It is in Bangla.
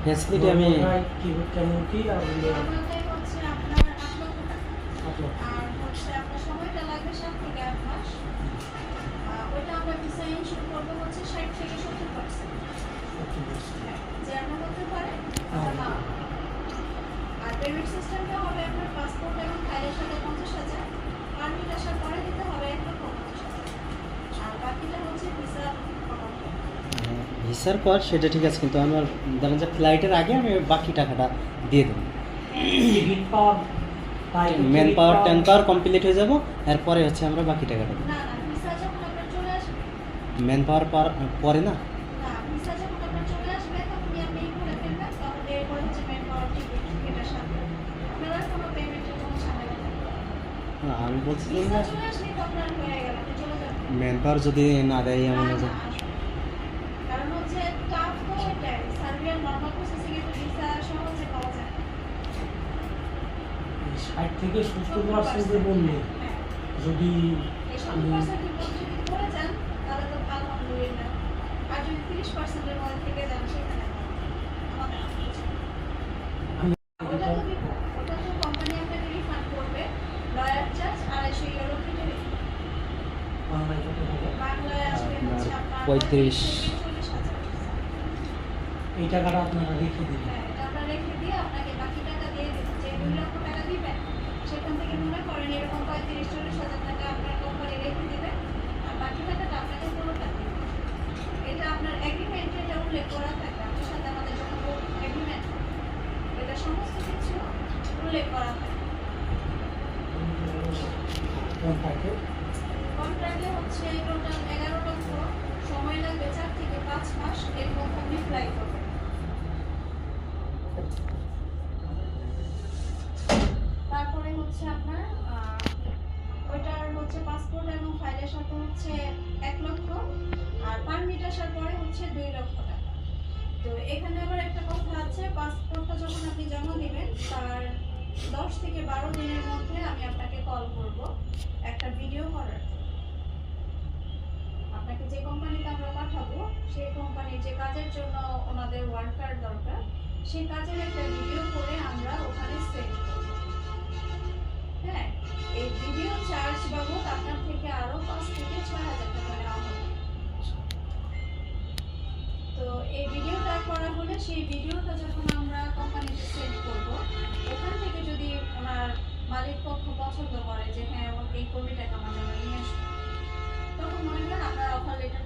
ফ্যাসিলিটি আমি কি কেমন কি আর আমাদের হচ্ছে আপনার 8 লক্ষ টাকা আর হচ্ছে আপনার সময়টা লাগবে 7 থেকে 8 মাস। ওইটা আমরা ভিসা ইস্যু করব হচ্ছে 60 থেকে 70%। যেমন হতে পারে আবার না। আর পেমেন্ট সিস্টেমটা হবে আপনার পাসপোর্ট এবং ফাইলের সাথে 50,000, পারমিট আসার পরে দিতে হবে 1,50,000, আর বাকিটা হচ্ছে ভিসা অ্যামাউন্ট। ভিসার পর সেটা ঠিক আছে, কিন্তু আমার ধরেন যে ফ্লাইটের আগে আমি বাকি টাকাটা দিয়ে দেবো। টিকিট পাওয়া ম্যান পাওয়ার টেন পাওয়ার কমপ্লিট হয়ে যাব, এরপরে হচ্ছে আমরা বাকি টাকাটা দেবো। না না, ভিসা যখন আপনার চলে আসবে, ম্যান পাওয়ার পরে না, না ভিসা যখন আপনার চলে আসবে তখনই আপনি করে ফেলবেন, তখন এরপরে হচ্ছে মেন পাওয়ার টিকিটের সাথে আপনার আর কোনো পেমেন্টের কোনো ঝামেলা থাকবে না। না, আমি বলছি যে ভিসা চলে আসলে তো আপনার হয়ে গেল, আপনি চলে যাবেন। ম্যান পাওয়ার যদি না দেয় এমন না, যে না, কারণ হচ্ছে টাফ তো এটাই, সার্বিয়ার নর্মাল প্রসেসিং এ তো ভিসা সহজে পাওয়া যায় না। 60 থেকে 70% বললে হ্যাঁ, যদি এই 70% এর মধ্যে যদি পড়ে যান তাহলে তো আলহামদুলিল্লাহ, আর যদি 30% এর মধ্যে থেকে যান সেখানে আমাদের ওটা তো দিব, ওটা তো কোম্পানি আপনাকে রিফান্ড করবে, লয়ার চার্জ 250 ইউরো কেটে দেবে। বাংলায় কত হবে বাংলায় আসবে হচ্ছে আপনার 35 থেকে 40,000। এই টাকাটা আপনারা রেখে দিবেন? হ্যাঁ, এটা আমরা রেখে দিয়ে আপনাকে বাকি টাকা দিয়ে দেব। যে 2 লক্ষ টাকা দিবেন সেখান থেকে মনে করেন এরকম 35-40,000 টাকা আপনার কোম্পানি রেখে দিবে, আর বাকি টাকাটা আপনাকে পুরোটা দিবে। এটা আপনার এগ্রিমেন্টে এটা উল্লেখ করা থাকে, আপনার সাথে আমাদের যখন এগ্রিমেন্ট এটা সমস্ত কিছু উল্লেখ করা থাকে। কন্ট্রাক্টে কন্ট্রাক্টে হচ্ছে টোটাল 11 লক্ষ, সময় লাগবে 4 থেকে 5 মাস, এর মধ্যে আপনি ফ্লাই করবেন। তারপরে হচ্ছে আপনার ওইটার হচ্ছে পাসপোর্ট এবং ফাইলের সাথে হচ্ছে 1 লক্ষ, আর পারমিট আসার পরে হচ্ছে 2 লক্ষ টাকা। তো এখানে আবার একটা কথা আছে, পাসপোর্টটা যখন আপনি জমা দিবেন তার 10 থেকে 12 দিনের মধ্যে আমি আপনাকে কল করব একটা ভিডিও করার জন্য। আপনাকে যে কোম্পানিতে আমরা পাঠাবো সেই কোম্পানির যে কাজের জন্য ওনাদের ওয়ার্কার দরকার, সেই কাজের একটা ভিডিও করে আমরা ওখানে সেন্ড করব। হ্যাঁ, এই ভিডিও চার্জ বাবদ আপনার থেকে আরো 5 থেকে 6,000 টাকা নেওয়া হবে। তো এই ভিডিওটা করা হলে সেই ভিডিওটা যখন আমরা কোম্পানিতে সেন্ড করব, ওখান থেকে যদি ওনার মালিক পক্ষ পছন্দ করে যে হ্যাঁ এই কর্মীটাকে আমরা নিয়ে আসবো, তখন মনে করেন আপনার অফার লেটার